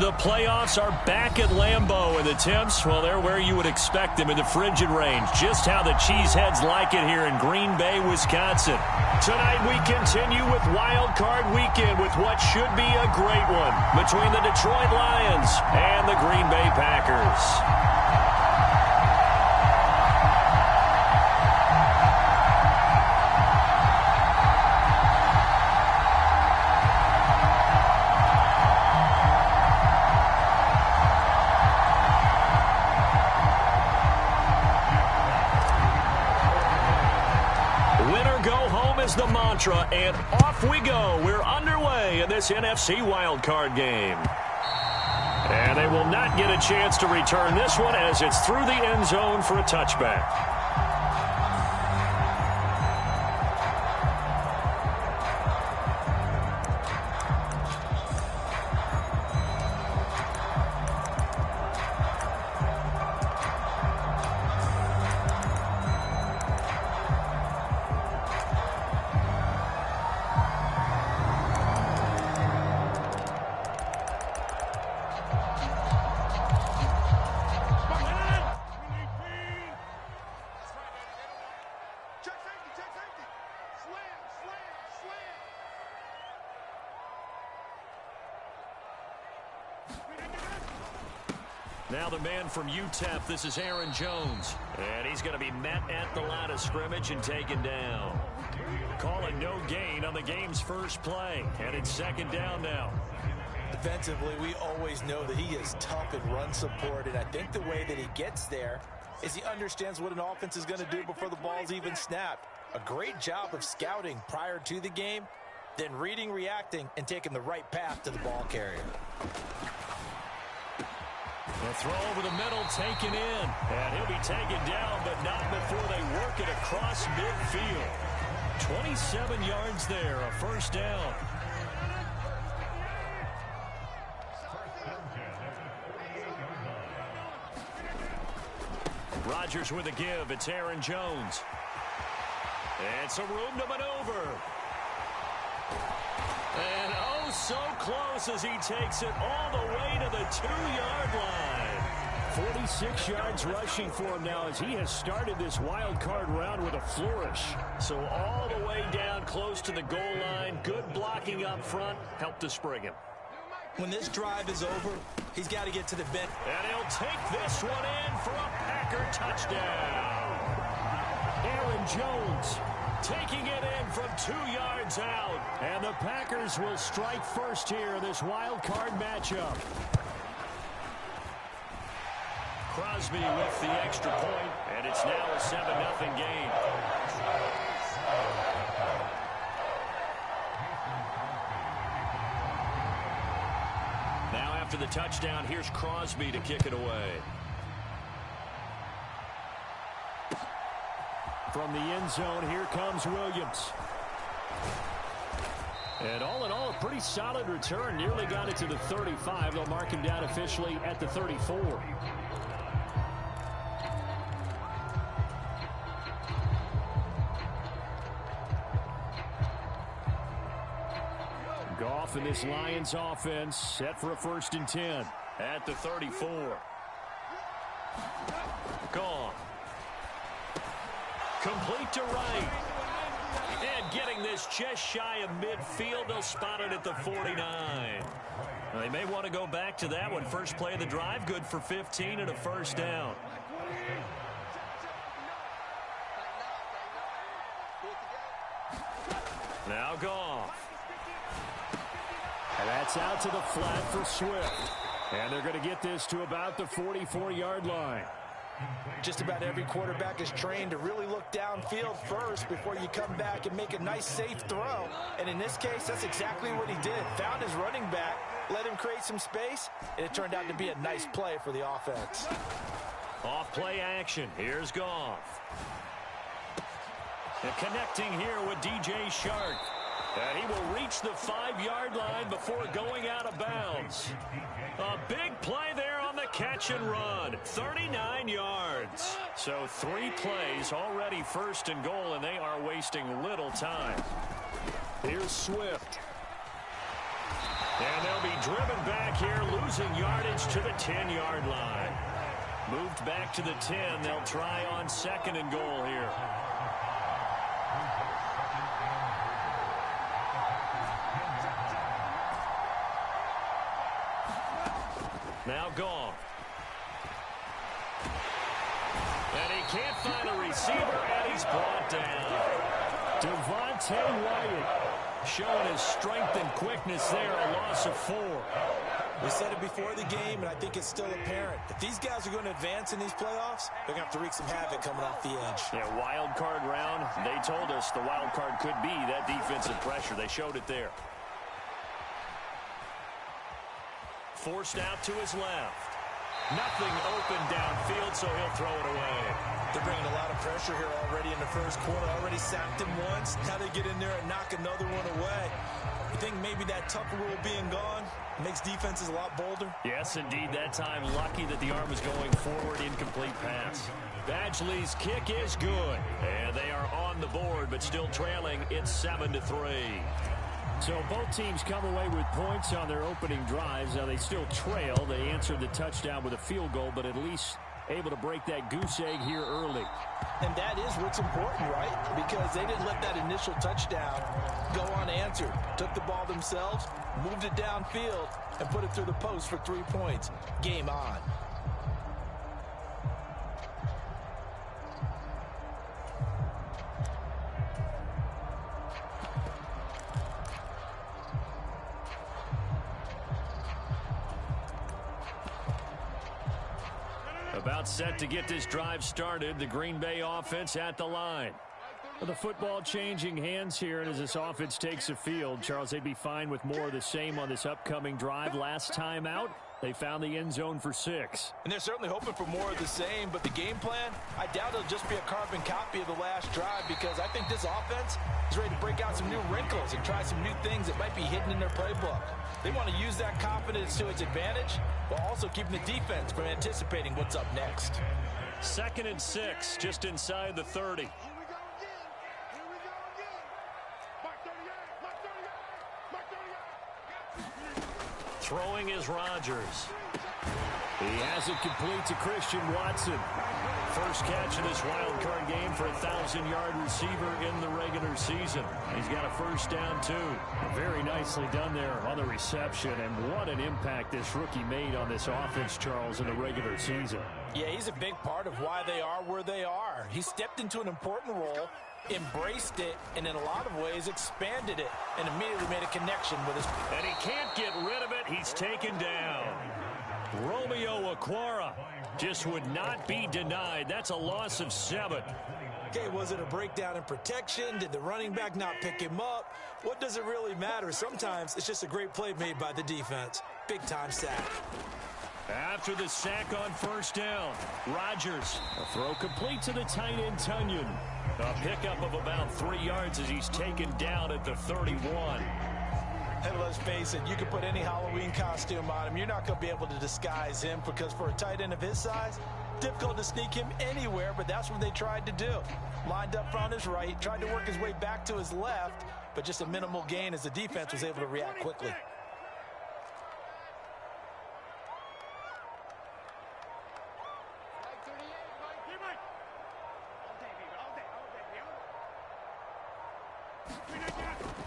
The playoffs are back at Lambeau, and the temps, well, they're where you would expect them in the frigid range. Just how the Cheeseheads like it here in Green Bay, Wisconsin. Tonight we continue with Wild Card Weekend with what should be a great one between the Detroit Lions and the Green Bay Packers. The mantra, and off we go. We're underway in this NFC wildcard game. And they will not get a chance to return this one as it's through the end zone for a touchback. Now the man from UTEP, this is Aaron Jones. And he's going to be met at the line of scrimmage and taken down. Calling no gain on the game's first play. And it's second down now. Defensively, we always know that he is tough in run support. And I think the way that he gets there is he understands what an offense is going to do before the ball's even snapped. A great job of scouting prior to the game, then reading, reacting, and taking the right path to the ball carrier. The throw over the middle taken in. And he'll be taken down, but not before they work it across midfield. 27 yards there, a first down. Rodgers with a give. It's Aaron Jones. And some room to maneuver. And oh, so close as he takes it all the way to the 2-yard line. 46 yards rushing for him now as he has started this wild card round with a flourish. So all the way down close to the goal line. Good blocking up front. Helped to spring him. When this drive is over, he's got to get to the bench. And he'll take this one in for a Packer touchdown. Aaron Jones taking it in from 2 yards out. And the Packers will strike first here in this wild card matchup. Crosby with the extra point, and it's now a 7-0 game. Now after the touchdown, here's Crosby to kick it away. From the end zone, here comes Williams. And all in all, a pretty solid return. Nearly got it to the 35. They'll mark him down officially at the 34. Goff in this Lions offense set for a 1st and 10 at the 34. Goff. Complete to right. And getting this just shy of midfield. They'll spot it at the 49. They may want to go back to that one. First play of the drive, good for 15 and a first down. Now Goff. And that's out to the flat for Swift. And they're going to get this to about the 44-yard line. Just about every quarterback is trained to really look downfield first before you come back and make a nice, safe throw. And in this case, that's exactly what he did. Found his running back, let him create some space, and it turned out to be a nice play for the offense. Off-play action. Here's Goff. And connecting here with DJ Shark. And he will reach the 5-yard line before going out of bounds. A big play there on the catch and run. 39 yards. So 3 plays already 1st and goal, and they are wasting little time. Here's Swift. And they'll be driven back here, losing yardage to the 10-yard line. Moved back to the 10. They'll try on 2nd and goal here. Now gone. And he can't find a receiver, and he's brought down. Devontae Wyatt showing his strength and quickness there, a loss of 4. We said it before the game, and I think it's still apparent. If these guys are going to advance in these playoffs, they're going to have to wreak some havoc coming off the edge. Yeah, wild card round. They told us the wild card could be that defensive pressure. They showed it there. Forced out to his left. Nothing open downfield, so he'll throw it away. They're bringing a lot of pressure here already in the first quarter. Already sacked him once. Now they get in there and knock another one away. You think maybe that Tucker rule being gone makes defenses a lot bolder? Yes, indeed. That time, lucky that the arm was going forward. Incomplete pass. Badgley's kick is good. And they are on the board, but still trailing. It's 7-3. So both teams come away with points on their opening drives. Now they still trail. They answered the touchdown with a field goal, but at least able to break that goose egg here early. And that is what's important, right? Because they didn't let that initial touchdown go unanswered. Took the ball themselves, moved it downfield, and put it through the post for 3 points. Game on. About set to get this drive started. The Green Bay offense at the line. Well, the football changing hands here, and as this offense takes the field, Charles, they'd be fine with more of the same on this upcoming drive. Last time out, they found the end zone for 6. And they're certainly hoping for more of the same, but the game plan, I doubt it'll just be a carbon copy of the last drive, because I think this offense is ready to break out some new wrinkles and try some new things that might be hidden in their playbook. They want to use that confidence to its advantage while also keeping the defense from anticipating what's up next. 2nd and 6, just inside the 30. Throwing is Rodgers. He has it complete to Christian Watson. First catch in this wild card game for a 1,000-yard receiver in the regular season. He's got a first down, too. Very nicely done there on the reception, and what an impact this rookie made on this offense, Charles, in the regular season. Yeah, he's a big part of why they are where they are. He stepped into an important role, embraced it, and in a lot of ways expanded it, and immediately made a connection with his... And he can't get rid of it. He's taken down. Romeo Okwara just would not be denied. That's a loss of 7. Okay, was it a breakdown in protection? Did the running back not pick him up? What does it really matter? Sometimes it's just a great play made by the defense. Big-time sack. After the sack on first down, Rodgers, a throw complete to the tight end, Tunyon. A pickup of about 3 yards as he's taken down at the 31. And let's face it, you can put any Halloween costume on him. You're not going to be able to disguise him, because for a tight end of his size, difficult to sneak him anywhere, but that's what they tried to do. Lined up on his right, tried to work his way back to his left, but just a minimal gain as the defense was able to react quickly.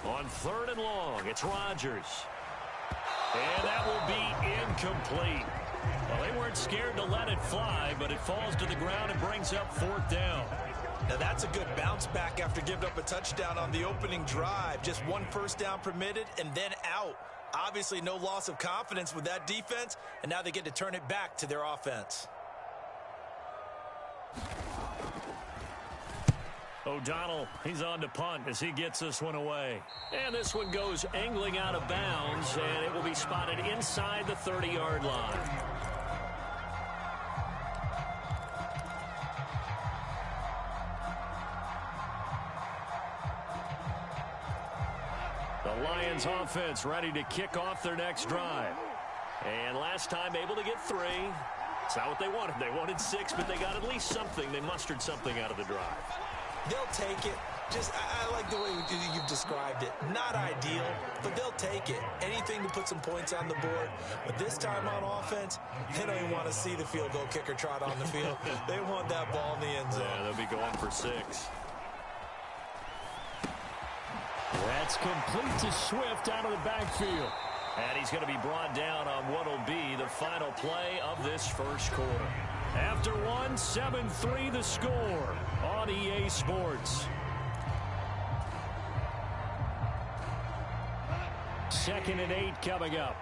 On 3rd and long, it's Rodgers. And that will be incomplete. Well, they weren't scared to let it fly, but it falls to the ground and brings up 4th down. Now that's a good bounce back after giving up a touchdown on the opening drive. Just 1 first down permitted and then out. Obviously no loss of confidence with that defense, and now they get to turn it back to their offense. O'Donnell, he's on to punt as he gets this one away. And this one goes angling out of bounds, and it will be spotted inside the 30-yard line. The Lions offense ready to kick off their next drive. And last time able to get 3. It's not what they wanted. They wanted 6, but they got at least something. They mustered something out of the drive. They'll take it. I like the way you've described it. Not ideal, but they'll take it. Anything to put some points on the board. But this time on offense, they don't even want to see the field goal kicker trot on the field. They want that ball in the end zone. Yeah, they'll be going for 6. That's complete to Swift out of the backfield. And he's going to be brought down on what will be the final play of this first quarter. After one, 7-3 the score on EA Sports. 2nd and 8 coming up.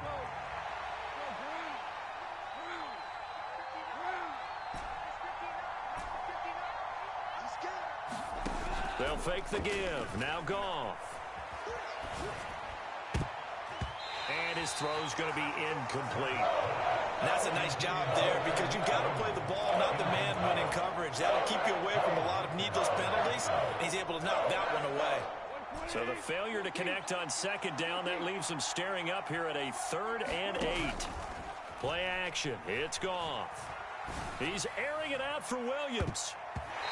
They'll fake the give. Now Goff. And his throw's going to be incomplete. That's a nice job there because you've got to play the ball, not the man when in coverage. That'll keep you away from a lot of needless penalties. And he's able to knock that one away. So the failure to connect on 2nd down, that leaves him staring up here at a 3rd and 8. Play action. It's Goff. He's airing it out for Williams.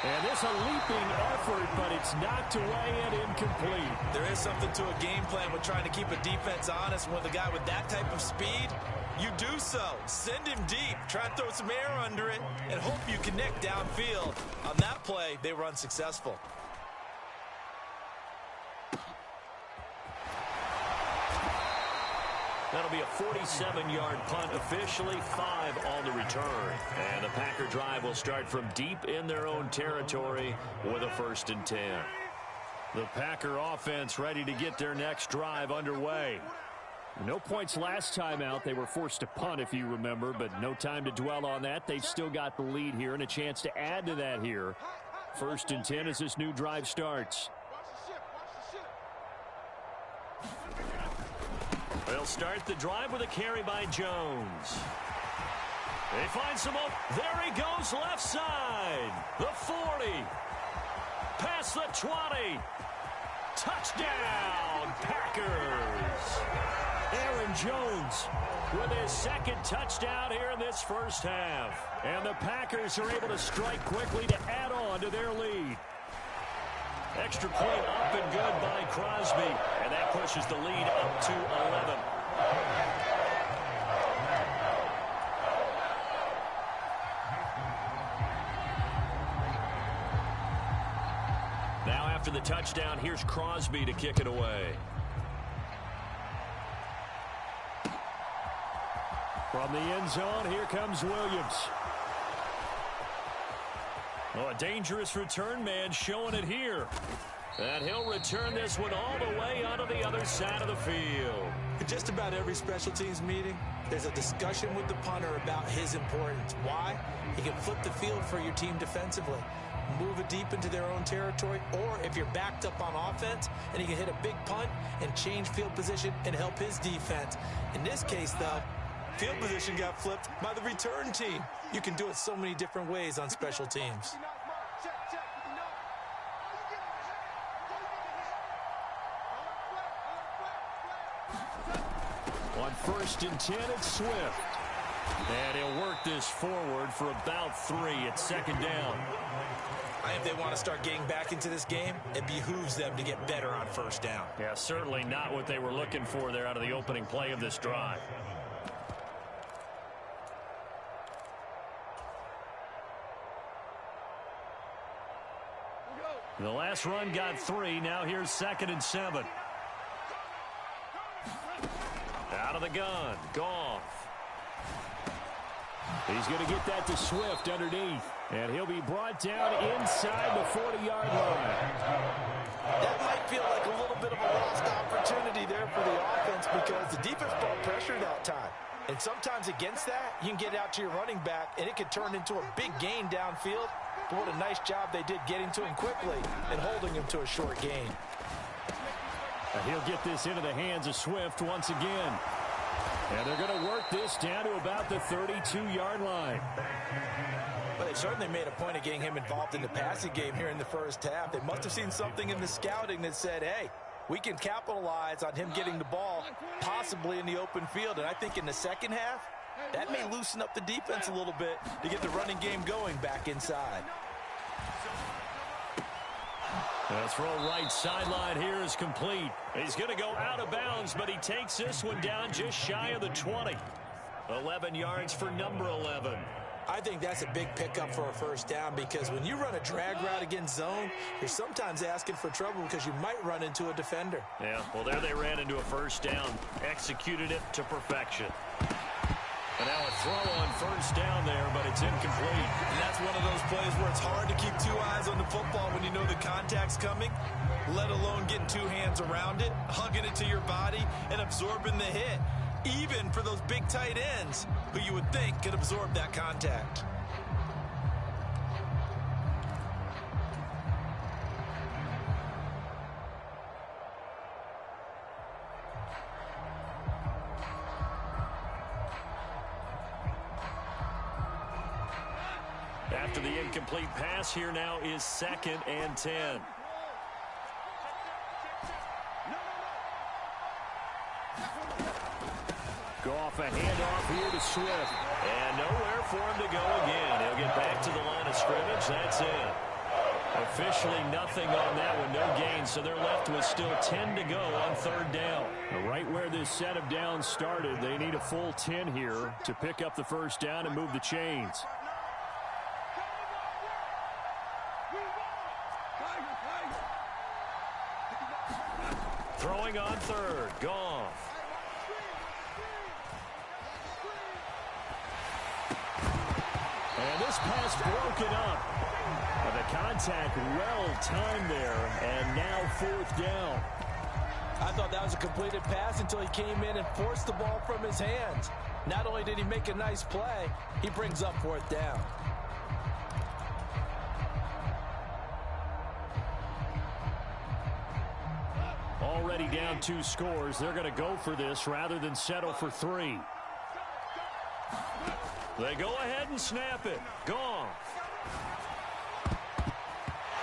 And this a leaping effort, but it's knocked away and incomplete. There is something to a game plan with trying to keep a defense honest. With a guy with that type of speed, you do so. Send him deep. Try and throw some air under it and hope you connect downfield. On that play, they were unsuccessful. That'll be a 47-yard punt, officially 5 on the return. And the Packer drive will start from deep in their own territory with a 1st and 10. The Packer offense ready to get their next drive underway. No points last time out. They were forced to punt, if you remember, but no time to dwell on that. They've still got the lead here and a chance to add to that here. 1st and 10 as this new drive starts. They'll start the drive with a carry by Jones. They find some open. There he goes, left side. The 40. Past the 20. Touchdown, Packers. Aaron Jones with his 2nd touchdown here in this first half. And the Packers are able to strike quickly to add on to their lead. Extra point up and good by Crosby. And that pushes the lead up to 11. Now after the touchdown, here's Crosby to kick it away. From the end zone, here comes Williams. Oh, a dangerous return man showing it here. And he'll return this one all the way onto the other side of the field. In just about every special teams meeting, there's a discussion with the punter about his importance. Why? He can flip the field for your team defensively, move it deep into their own territory, or if you're backed up on offense, and he can hit a big punt and change field position and help his defense. In this case, though, field position got flipped by the return team. You can do it so many different ways on special teams. On 1st and 10, it's Swift. And he'll work this forward for about 3 at 2nd down. If they want to start getting back into this game, it behooves them to get better on 1st down. Yeah, certainly not what they were looking for there out of the opening play of this drive. The last run got 3. Now here's 2nd and 7. Out of the gun. Goff. He's going to get that to Swift underneath. And he'll be brought down inside the 40-yard line. That might feel like a little bit of a lost opportunity there for the offense because the defense brought pressure that time. And sometimes against that, you can get out to your running back, and it could turn into a big gain downfield. But what a nice job they did getting to him quickly and holding him to a short gain. And he'll get this into the hands of Swift once again. And they're going to work this down to about the 32-yard line. But they certainly made a point of getting him involved in the passing game here in the first half. They must have seen something in the scouting that said, hey, we can capitalize on him getting the ball possibly in the open field. And I think in the second half, that may loosen up the defense a little bit to get the running game going back inside. The throw right sideline here is complete. He's going to go out of bounds, but he takes this one down just shy of the 20. 11 yards for number 11. I think that's a big pickup for a first down because when you run a drag route against zone, you're sometimes asking for trouble because you might run into a defender. Yeah, well, there they ran into a first down. Executed it to perfection. And now a throw on first down there, but it's incomplete. And that's one of those plays where it's hard to keep two eyes on the football when you know the contact's coming, let alone getting two hands around it, hugging it to your body, and absorbing the hit. Even for those big tight ends who you would think could absorb that contact. After the incomplete pass, here now is 2nd and 10. Goff a handoff here to Swift. And nowhere for him to go again. He'll get back to the line of scrimmage. That's it. Officially nothing on that one. No gain. So they're left with still 10 to go on 3rd down. Right where this set of downs started, they need a full 10 here to pick up the first down and move the chains. Throwing on 3rd. Goff. And this pass broken up. But the contact well timed there. And now 4th down. I thought that was a completed pass until he came in and forced the ball from his hands. Not only did he make a nice play, he brings up 4th down. Already down 2 scores. They're going to go for this rather than settle for 3. They go ahead and snap it. Gone.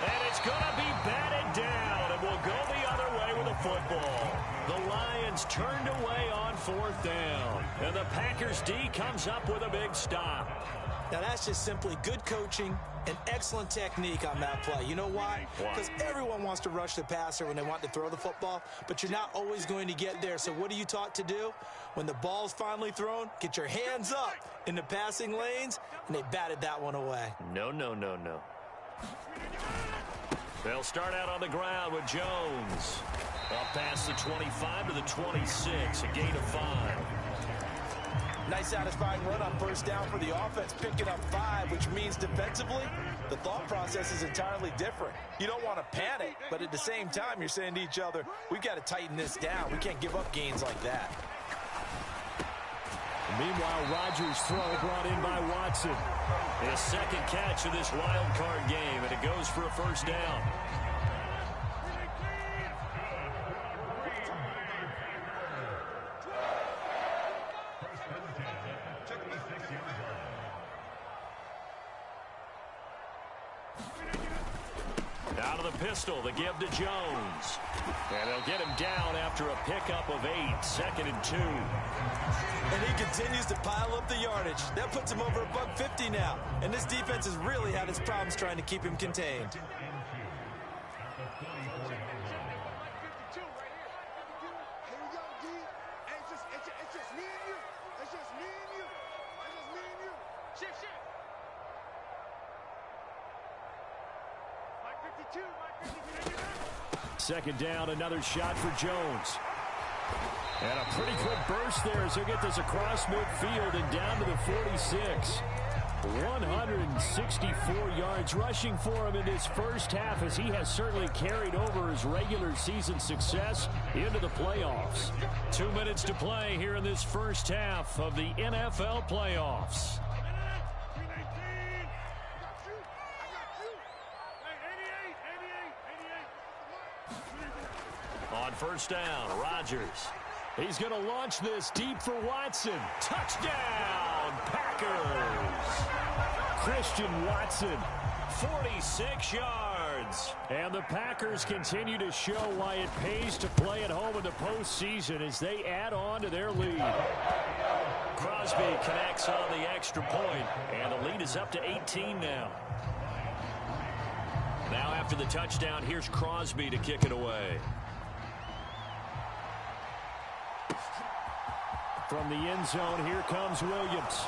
And it's going to be batted down, and will go the other way with the football. The Lions turned away on 4th down, and the Packers D comes up with a big stop. Now, that's just simply good coaching and excellent technique on that play. You know why? Because everyone wants to rush the passer when they want to throw the football, but you're not always going to get there. So what are you taught to do? When the ball's finally thrown, get your hands up in the passing lanes, and they batted that one away. No, no, no, no. They'll start out on the ground with Jones. Up past the 25 to the 26, a gain of 5. Nice satisfying run on first down for the offense, picking up 5, which means defensively, the thought process is entirely different. You don't want to panic, but at the same time, you're saying to each other, we've got to tighten this down. We can't give up gains like that. Meanwhile, Rodgers' throw brought in by Watson. His 2nd catch of this wild card game, and it goes for a first down. Out of the pistol, the give to Jones. And they'll get him down after a pickup of 8, 2nd and 2. And he continues to pile up the yardage. That puts him over $150 now. And this defense has really had its problems trying to keep him contained. Second down, another shot for Jones. And a pretty quick burst there as he'll get this across midfield and down to the 46. 164 yards rushing for him in his first half, as he has certainly carried over his regular season success into the playoffs. 2 minutes to play here in this first half of the NFL playoffs. On first down, Rodgers. He's going to launch this deep for Watson. Touchdown, Packers! Christian Watson. 46 yards. And the Packers continue to show why it pays to play at home in the postseason as they add on to their lead. Crosby connects on the extra point, and the lead is up to 18 now. Now after the touchdown, here's Crosby to kick it away. From the end zone, here comes Williams.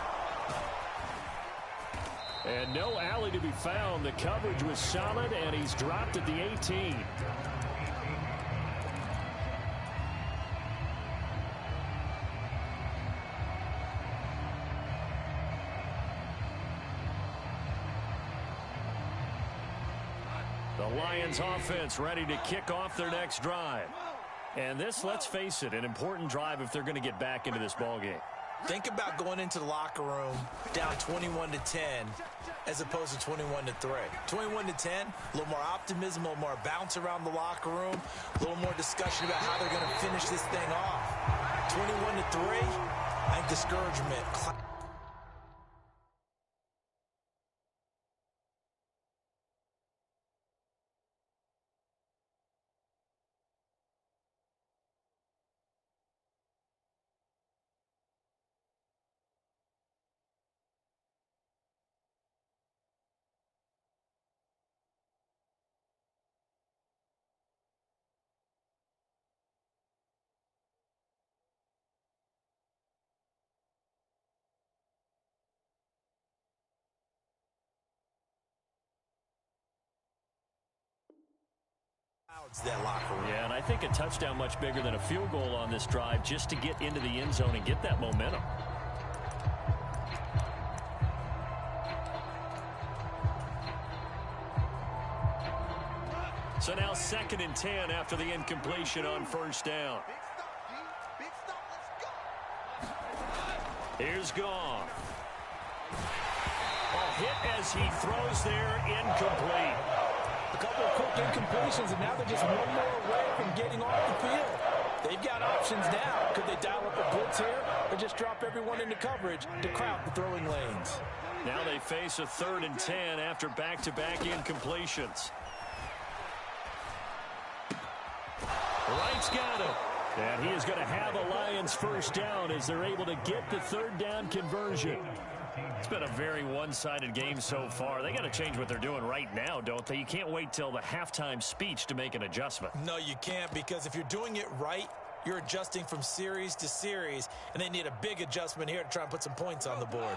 And no alley to be found. The coverage was solid, and he's dropped at the 18. The Lions offense ready to kick off their next drive. And this, let's face it, an important drive if they're going to get back into this ballgame. Think about going into the locker room down 21-10 as opposed to 21-3. 21-10, a little more optimism, a little more bounce around the locker room, a little more discussion about how they're going to finish this thing off. 21-3, I think discouragement. That locker room. Yeah, and I think a touchdown much bigger than a field goal on this drive just to get into the end zone and get that momentum. So now 2nd and 10 after the incompletion on first down. Here's Goff. A hit as he throws there, incomplete. A couple of quick incompletions, and now they're just one more away from getting off the field. They've got options now. Could they dial up a blitz here or just drop everyone into coverage to crowd the throwing lanes? Now they face a 3rd and 10 after back-to-back incompletions. Wright's got it. And he is going to have a Lions first down as they're able to get the 3rd down conversion. It's been a very one-sided game so far. They got to change what they're doing right now, don't they? You can't wait till the halftime speech to make an adjustment. No, you can't, because if you're doing it right, you're adjusting from series to series, and they need a big adjustment here to try and put some points on the board.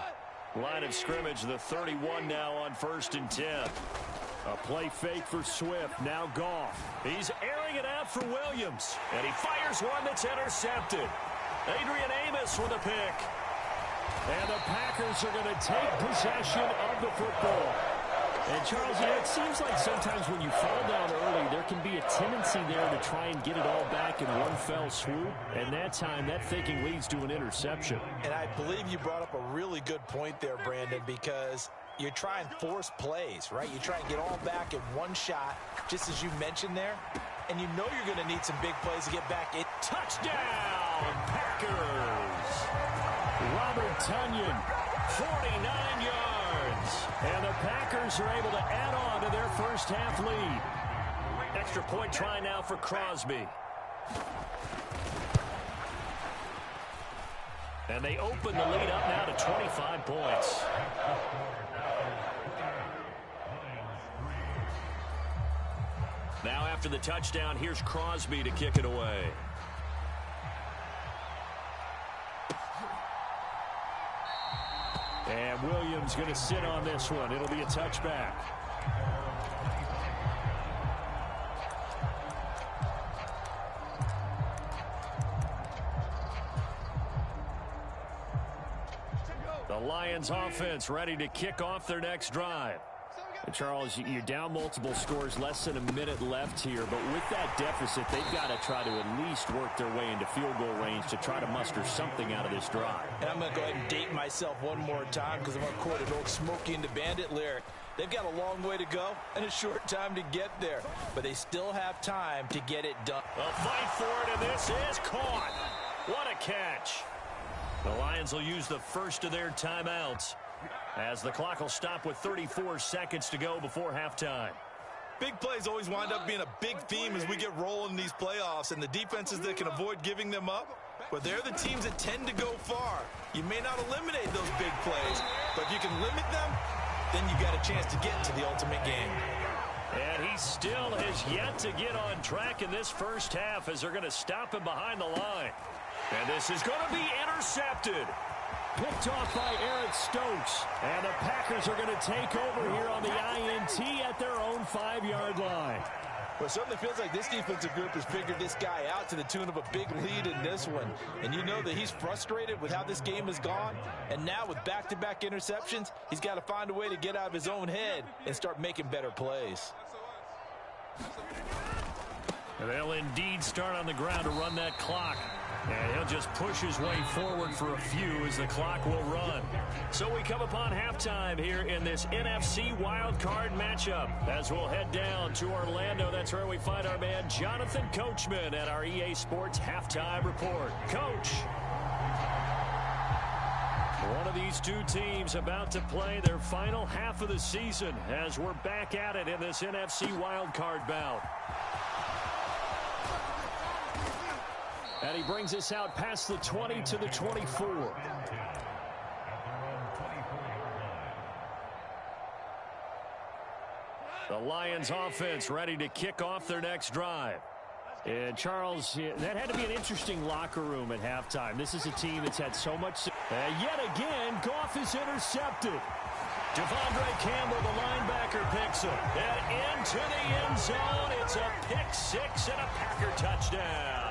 Line of scrimmage, the 31 now on 1st and 10. A play fake for Swift. Now Goff. He's airing it out for Williams. And he fires one that's intercepted. Adrian Amos with a pick. And the Packers are going to take possession of the football. And, Charles, it seems like sometimes when you fall down early, there can be a tendency there to try and get it all back in one fell swoop. And that time, that thinking leads to an interception. And I believe you brought up a really good point there, Brandon, because you try and force plays, right? You try and get all back in one shot, just as you mentioned there. And you know you're going to need some big plays to get back in. Touchdown, Packers! Robert Tonyan, 49 yards. And the Packers are able to add on to their first half lead. Extra point try now for Crosby. And they open the lead up now to 25 points. Now after the touchdown, here's Crosby to kick it away. And Williams going to sit on this one. It'll be a touchback. The Lions offense ready to kick off their next drive. And Charles, you're down multiple scores, less than a minute left here. But with that deficit, they've got to try to at least work their way into field goal range to try to muster something out of this drive. And I'm going to go ahead and date myself one more time because I'm going to quote an old Smokey and the Bandit lyric. They've got a long way to go and a short time to get there. But they still have time to get it done. They'll fight for it, and this is caught. What a catch. The Lions will use the first of their timeouts as the clock will stop with 34 seconds to go before halftime. Big plays always wind up being a big theme as we get rolling in these playoffs, and the defenses that can avoid giving them up, but they're the teams that tend to go far. You may not eliminate those big plays, but if you can limit them, then you got a chance to get to the ultimate game. And he still has yet to get on track in this first half as they're going to stop him behind the line. And this is going to be intercepted. Picked off by Eric Stokes. And the Packers are going to take over here on the INT at their own 5-yard line. Well, it certainly feels like this defensive group has figured this guy out to the tune of a big lead in this one. And you know that he's frustrated with how this game has gone. And now with back-to-back interceptions, he's got to find a way to get out of his own head and start making better plays. And they'll indeed start on the ground to run that clock. And he'll just push his way forward for a few as the clock will run. So we come upon halftime here in this NFC wildcard matchup. As we'll head down to Orlando, that's where we find our man Jonathan Coachman at our EA Sports Halftime Report. Coach. One of these two teams about to play their final half of the season as we're back at it in this NFC wildcard bout. And he brings us out past the 20 to the 24. The Lions offense ready to kick off their next drive. And Charles, that had to be an interesting locker room at halftime. This is a team that's had so much. Yet again, Goff is intercepted. Devondre Campbell, the linebacker, picks him. And into the end zone. It's a pick six and a Packer touchdown.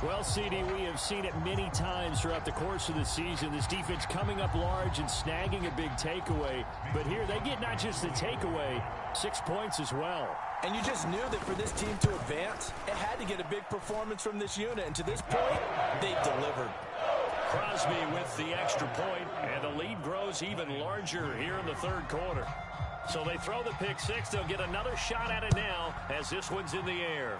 Well, CD, we have seen it many times throughout the course of the season. This defense coming up large and snagging a big takeaway. But here they get not just the takeaway, 6 points as well. And you just knew that for this team to advance, it had to get a big performance from this unit. And to this point, they delivered. Crosby with the extra point, and the lead grows even larger here in the third quarter. So they throw the pick six. They'll get another shot at it now as this one's in the air.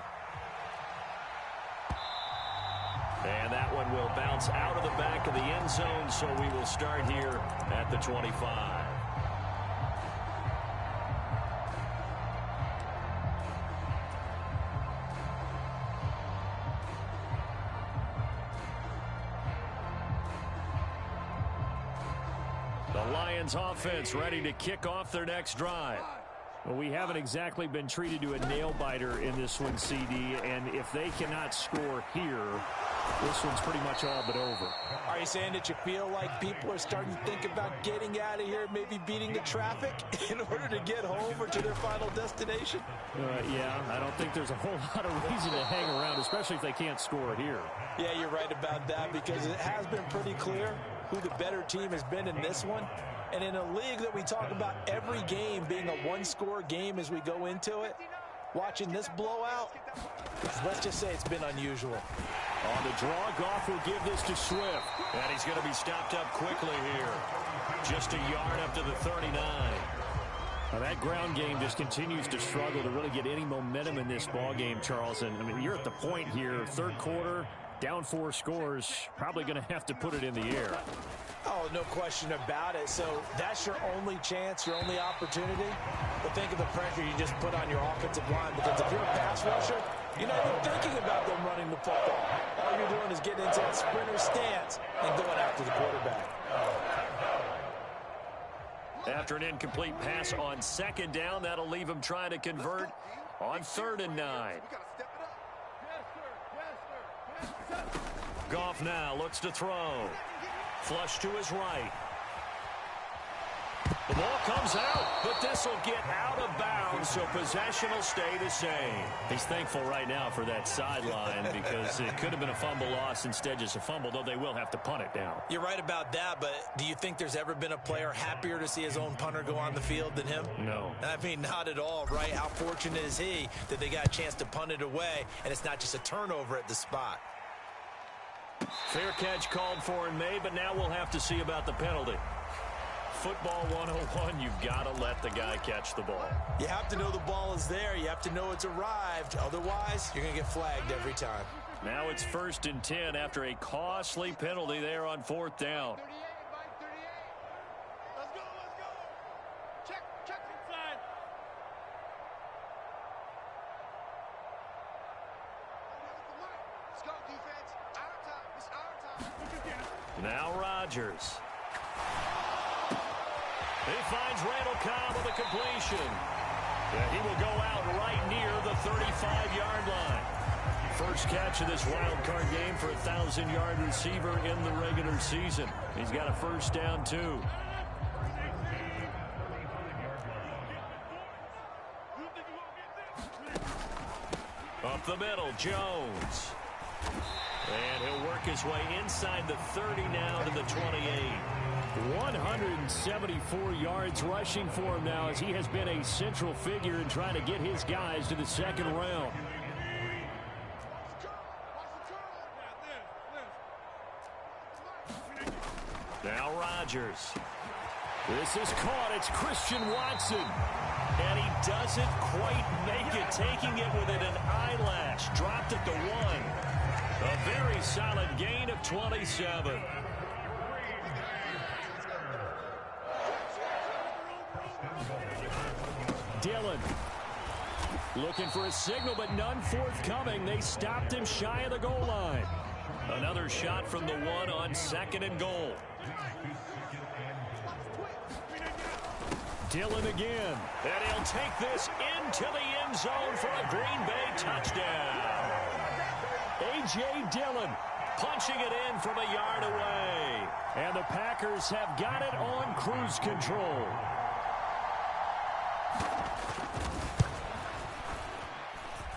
And that one will bounce out of the back of the end zone, so we will start here at the 25. The Lions offense ready to kick off their next drive. Well, we haven't exactly been treated to a nail-biter in this one, CD, and if they cannot score here, this one's pretty much all but over. Are you saying that you feel like people are starting to think about getting out of here, maybe beating the traffic in order to get home or to their final destination? Yeah, I don't think there's a whole lot of reason to hang around, especially if they can't score here. Yeah, you're right about that because it has been pretty clear who the better team has been in this one. And in a league that we talk about every game being a one-score game as we go into it, watching this blowout, let's just say it's been unusual. On the draw, Goff will give this to Swift. And he's going to be stopped up quickly here. Just a yard up to the 39. Now that ground game just continues to struggle to really get any momentum in this ball game, Charles. And I mean, you're at the point here, third quarter, down 4 scores, probably going to have to put it in the air. Oh, no question about it. So that's your only chance, your only opportunity. But think of the pressure you just put on your offensive line. Because if you're a pass rusher, you're not even thinking about them running the football. All you're doing is getting into that sprinter stance and going after the quarterback. After an incomplete pass on second down, that'll leave him trying to convert on 3rd and 9. Goff now looks to throw. Flush to his right. The ball comes out, but this will get out of bounds, so possession will stay the same. He's thankful right now for that sideline because it could have been a fumble loss, instead just a fumble, though they will have to punt it down. You're right about that, but do you think there's ever been a player happier to see his own punter go on the field than him? No. I mean, not at all, right? How fortunate is he that they got a chance to punt it away, and it's not just a turnover at the spot. Fair catch called for and made, but now we'll have to see about the penalty. Football 101, you've got to let the guy catch the ball. You have to know the ball is there. You have to know it's arrived. Otherwise, you're going to get flagged every time. Now it's 1st and 10 after a costly penalty there on 4th down. Let's go. Check inside. Let's go, defense. Our time. It's our time. Now Rodgers. He finds Randall Cobb with a completion. And he will go out right near the 35-yard line. First catch of this wild card game for a 1,000-yard receiver in the regular season. He's got a first down, too. Up the middle, Jones. And he'll work his way inside the 30 now to the 28. 174 yards rushing for him now as he has been a central figure in trying to get his guys to the second round. Now Rodgers. This is caught. It's Christian Watson. And he doesn't quite make it, taking it within an eyelash. Dropped at the 1. A very solid gain of 27. Dillon looking for a signal, but none forthcoming. They stopped him shy of the goal line. Another shot from the 1 on 2nd and goal. Dillon again. And he'll take this into the end zone for a Green Bay touchdown. A.J. Dillon punching it in from a yard away. And the Packers have got it on cruise control.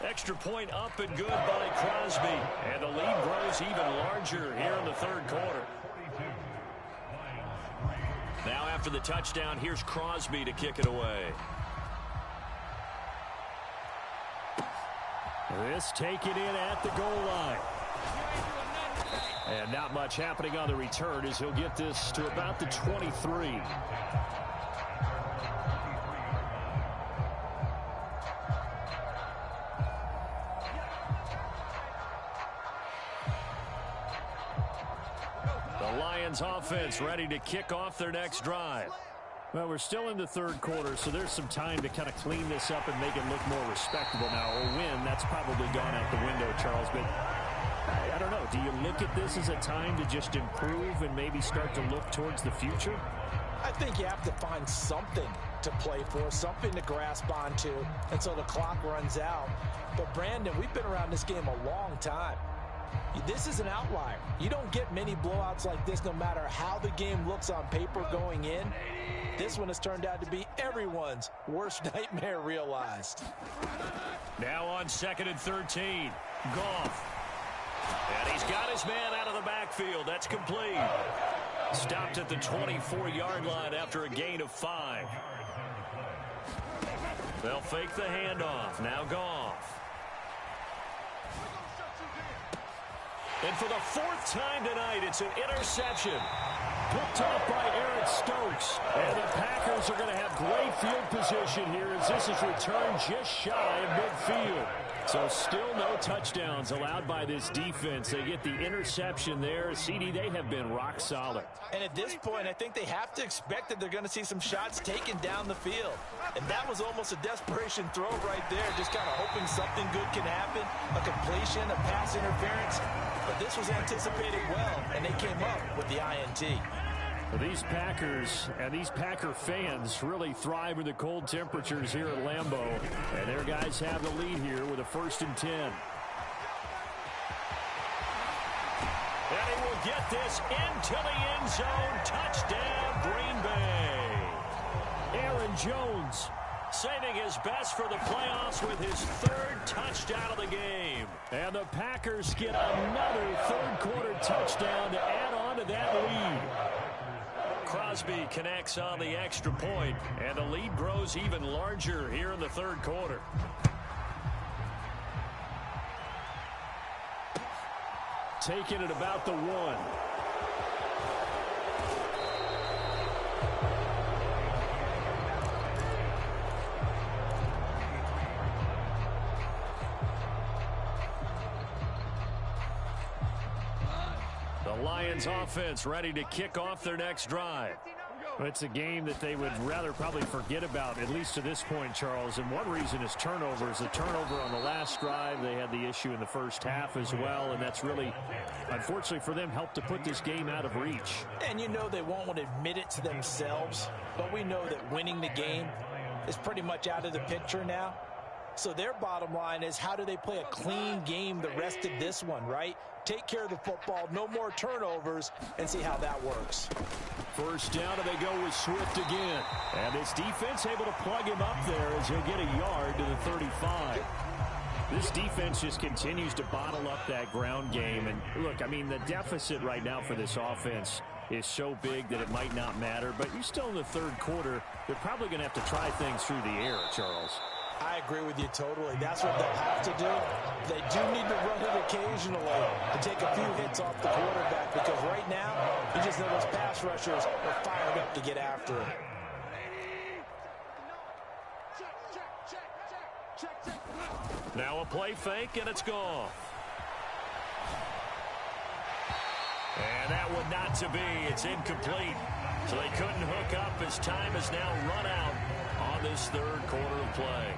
Extra point up and good by Crosby. And the lead grows even larger here in the third quarter. Now after the touchdown, here's Crosby to kick it away. This taken in at the goal line. And not much happening on the return as he'll get this to about the 23. Offense ready to kick off their next drive. Well, we're still in the third quarter, so there's some time to kind of clean this up and make it look more respectable now. A win, that's probably gone out the window, Charles, but I don't know. Do you look at this as a time to just improve and maybe start to look towards the future? I think you have to find something to play for, something to grasp onto until the clock runs out. But, Brandon, we've been around this game a long time. This is an outlier. You don't get many blowouts like this no matter how the game looks on paper going in. This one has turned out to be everyone's worst nightmare realized. Now on 2nd and 13. Goff. And he's got his man out of the backfield. That's complete. Stopped at the 24-yard line after a gain of 5. They'll fake the handoff. Now Goff. And for the 4th time tonight, it's an interception. Picked off by Eric Stokes. And the Packers are going to have great field position here as this is returned just shy of midfield. So still no touchdowns allowed by this defense. They get the interception there. CD, they have been rock solid. And at this point, I think they have to expect that they're going to see some shots taken down the field. And that was almost a desperation throw right there, just kind of hoping something good can happen, a completion, a pass interference. But this was anticipated well, and they came up with the INT. Well, these Packers and these Packer fans really thrive in the cold temperatures here at Lambeau. And their guys have the lead here with a 1st and 10. And he will get this into the end zone. Touchdown, Green Bay. Aaron Jones saving his best for the playoffs with his 3rd touchdown of the game. And the Packers get another third-quarter touchdown to add on to that lead. Crosby connects on the extra point, and the lead grows even larger here in the third quarter. Taking it about the 1. The Lions offense ready to kick off their next drive. It's a game that they would rather probably forget about, at least to this point, Charles. And one reason is turnovers. The turnover on the last drive, they had the issue in the first half as well. And that's really, unfortunately for them, helped to put this game out of reach. And you know they won't want to admit it to themselves. But we know that winning the game is pretty much out of the picture now. So their bottom line is, how do they play a clean game the rest of this one, right? Take care of the football, no more turnovers, and see how that works. First down, and they go with Swift again. And this defense able to plug him up there as he'll get a yard to the 35. This defense just continues to bottle up that ground game. And look, I mean, the deficit right now for this offense is so big that it might not matter. But you're still in the third quarter. They're probably going to have to try things through the air, Charles. I agree with you totally. That's what they'll have to do. They do need to run it occasionally to take a few hits off the quarterback, because right now, you just know those pass rushers are fired up to get after him. Now a play fake, and it's gone. And that one not to be. It's incomplete. So they couldn't hook up as time has now run out on this third quarter of play.